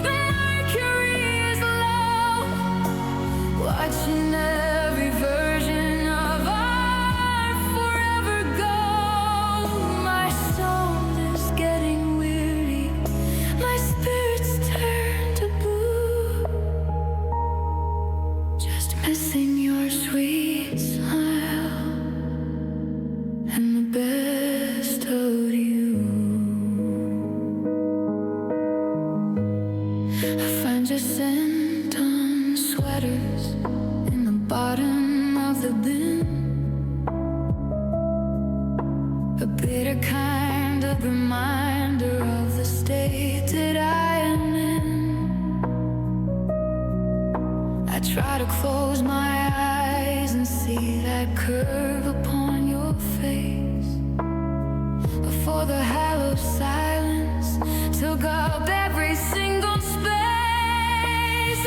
the mercury is low, watching every version of our forever go. My soul is getting weary, my spirits turn to blue, just missing your sweet smile and the best of you. I find your scent on sweaters in the bottom of the bin, a bitter kind of reminder of the state that I am in. I try to close my eyes and see that curve upon your face, before the hollow silence took up every single space.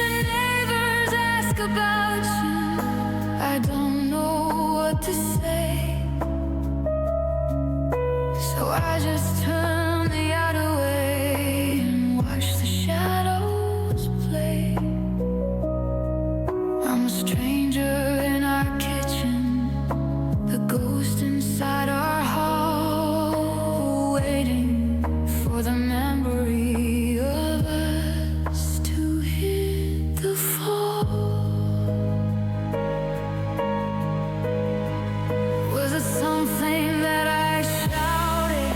And neighbors ask about you, I don't know what to say, so I just turn the other way and watch the shadows play. I'm a stranger in our kitchen, the ghost inside our hall, waiting for the memory of us to hit the fall. Was it something that I shouted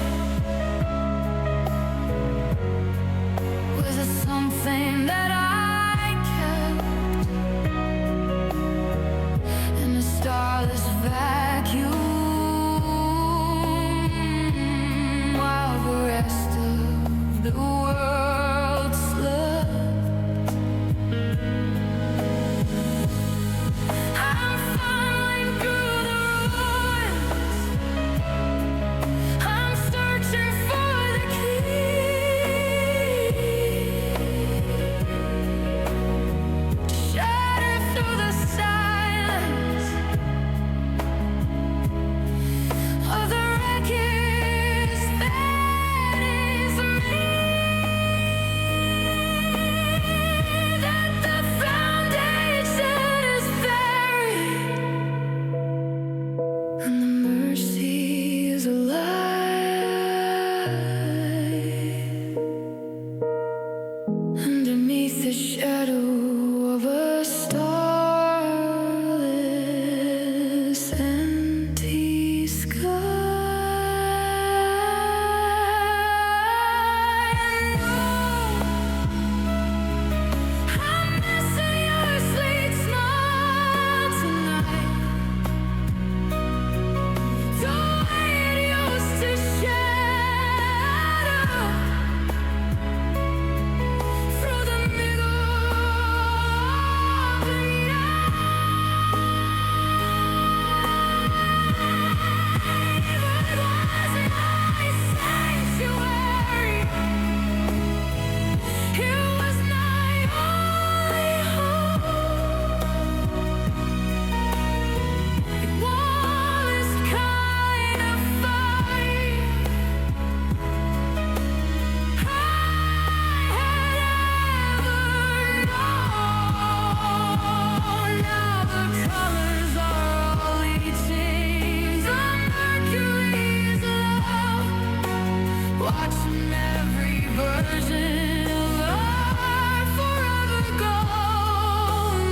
watching every version of our forever go.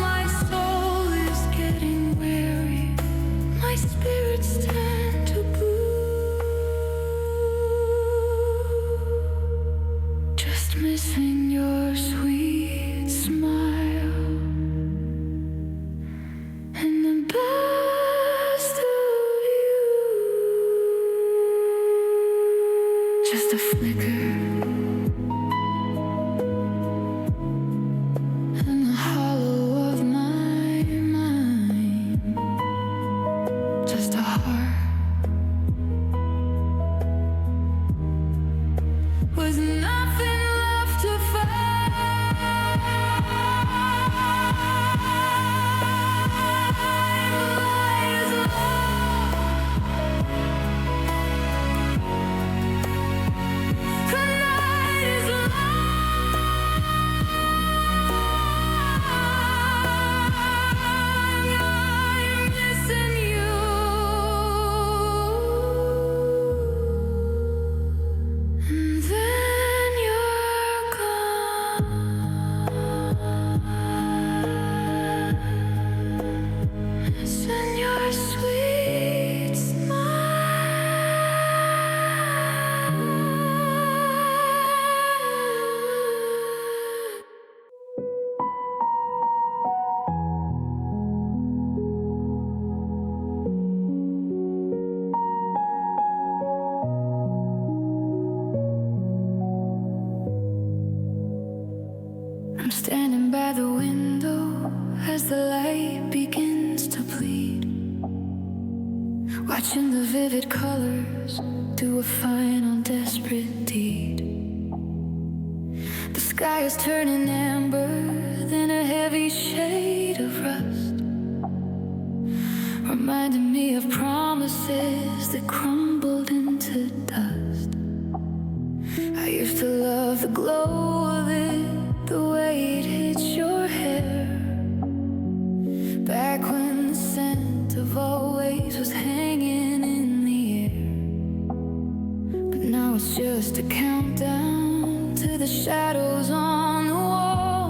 My soul is getting weary, my spirits tend to blue. Just missing your sweet smile and the best of you. Just a flicker in the hollow of my mind. Just a heart with nothing left to fight. Light is love. The night is long. I'm missing you. And then you're gone. Missing your sweet smile. I'm standing by the window as the light begins to bleed, watching the vivid colors do a final desperate deed. The sky is turning amber, then a heavy shade of rust, reminding me of promises that crumbled into dust. I used to love the glow of it, the way it hits your hair, back when the scent of always was hanging in the air. But now it's just a countdown to the shadows on the wall,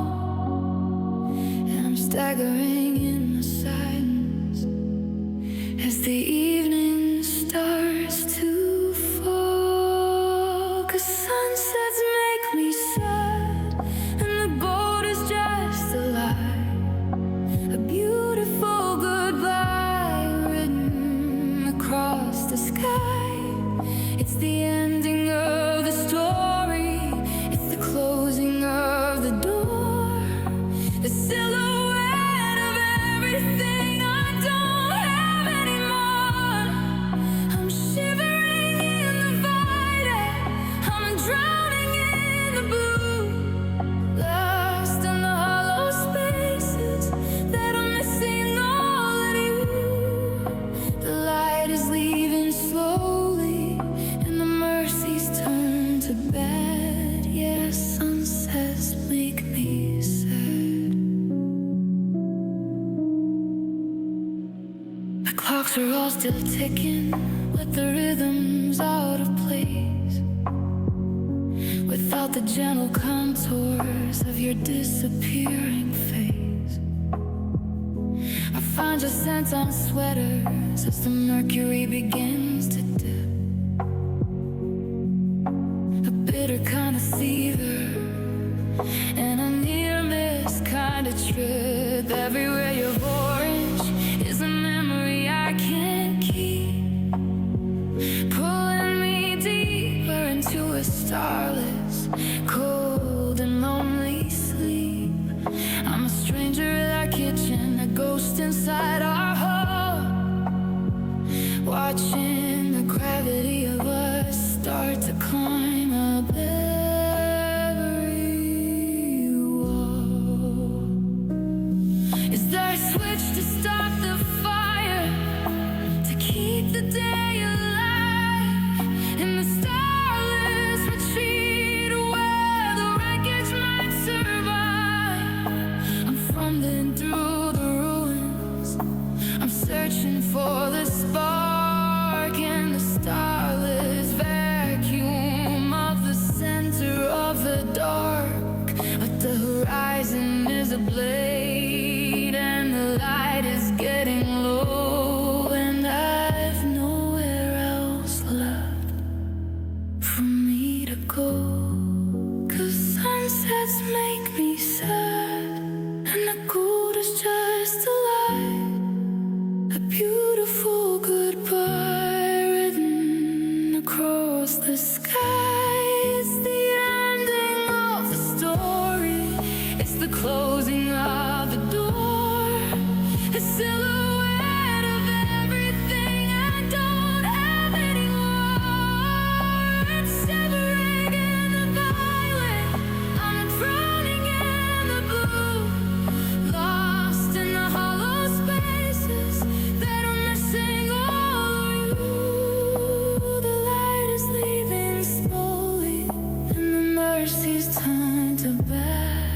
and I'm staggering in the silence as the evening starts to fall. 'Cause sunsets make me sad, and the boat is just a lie, a beautiful goodbye written across the sky. It's the ending of the story, it's the closing of the door, the silhouette of everything I don't have anymore. I'm shivering in the void, I'm drowning in the blue, lost in the hollow spaces that are missing all of you. The light is leaving slowly, and the mercies turn to bad. Yes, sunsets make me sad. The clocks are all still ticking, with the rhythms out of place, without the gentle contours of your disappearing face. I find your scent on sweaters as the mercury begins to dip, a bitter kind of fever and a near miss kind of trip. Everywhere you're orange is a memory I can't keep, pulling me deeper into a starless, cold and lonely sleep. I'm a stranger at our kitchen, a ghost inside our home, watching the gravity of us start to climb a bed. across the sky. It's the ending of the story. It's the closing of the door. A silhouette of everything I don't have anymore. It's severing in the violet. I'm drowning in the blue. Lost in the hollow spaces that are missing all of you. The light is leaving slowly, and the mercy's turned to bad.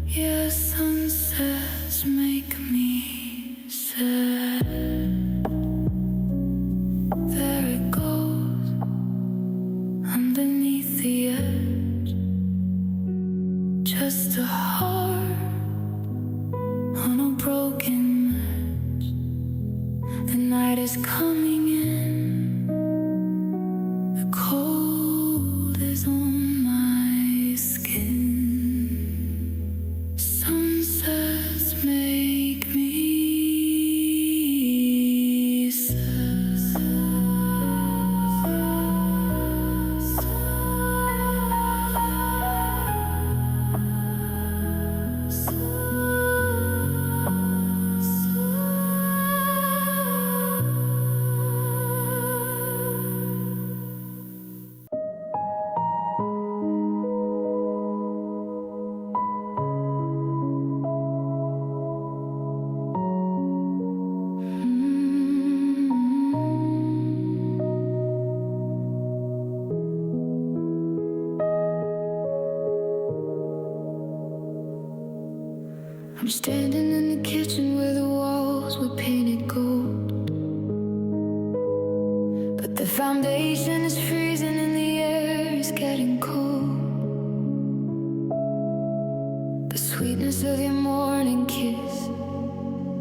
Yeah, sunsets make me sad. There it goes, underneath the edge. Just a heart on a broken match. The night is coming in. The cold is on my skin. Sunsets make me I'm standing in the kitchen where the walls were painted gold, but the foundation is freezing and the air is getting cold. The sweetness of your morning kiss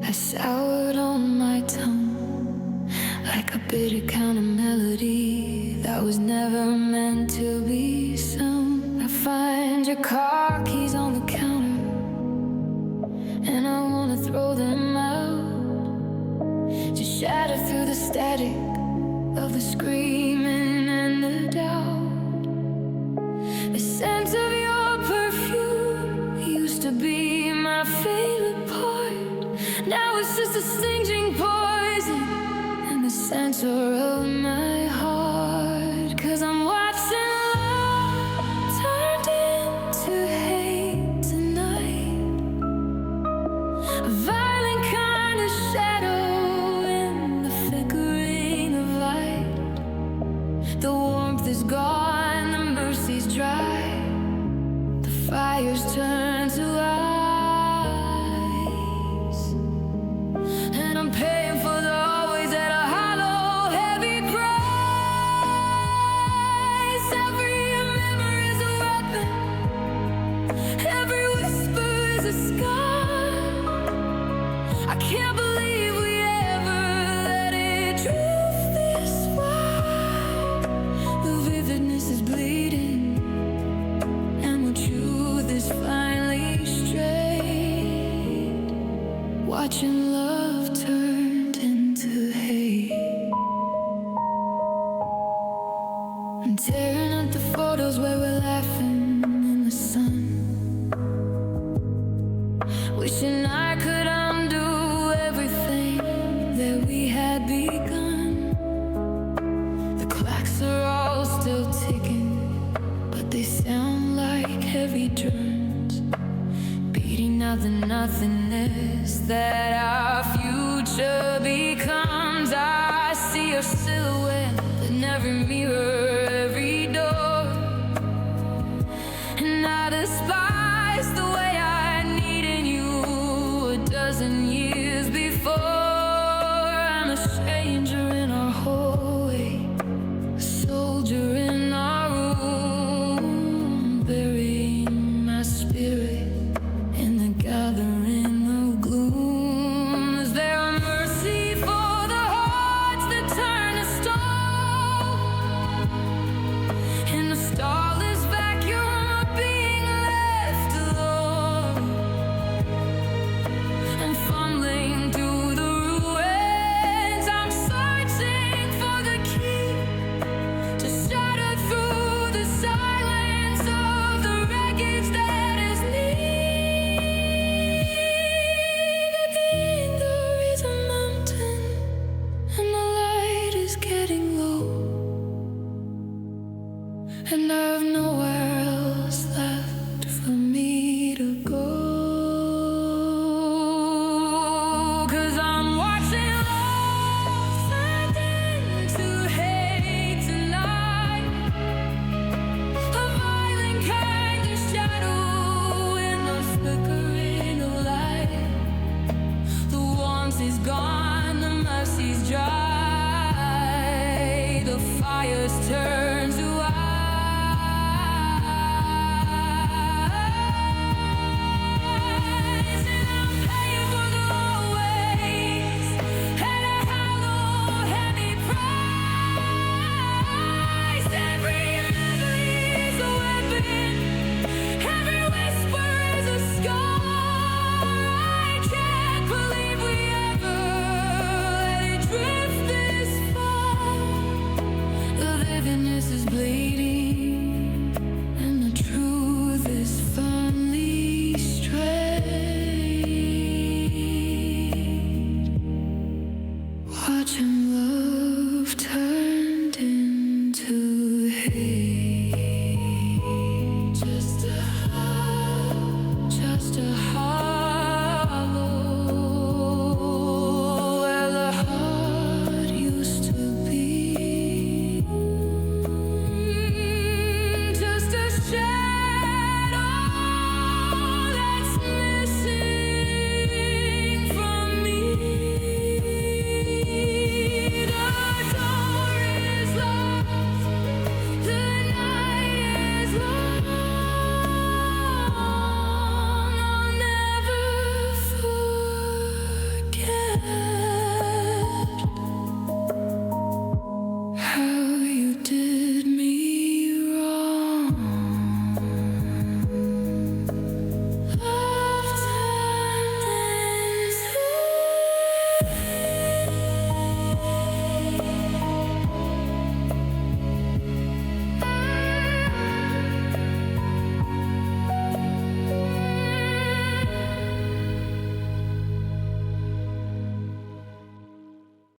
has soured on my tongue, like a bitter kind of melody that was never meant to be sung. I find your car keys on the counter, and I wanna throw them out to shatter through the static of the screaming and the doubt. The scent of your perfume used to be my favorite part. Now it's just a stinging poison in the center of my heart. 'Cause I'm watching love turned into hate tonight. A violent kind of shadow in the flickering of light. The warmth is gone, the mercy's dry. The fire's turned to ice, and I'm paying for the always at a hollow, heavy price. Every memory is a weapon, every whisper is a scar. I can't believe we ever let it drift this wide. The vividness is bleeding, and the truth is finally straight. Watching love turned into hate. I'm tearing up the photos where we're laughing in the sun, wishing I could undo everything that we had begun. The clocks are all still ticking, but they sound like heavy drums, beating out the nothingness that our future becomes. I see your silhouette in every mirror, every door, and I despise the way I needed you a dozen years before. I'm a stranger in our hallway, a soldier in our room, burying my spirit in the gathering of gloom. Is there a mercy for the hearts that turn to stone? and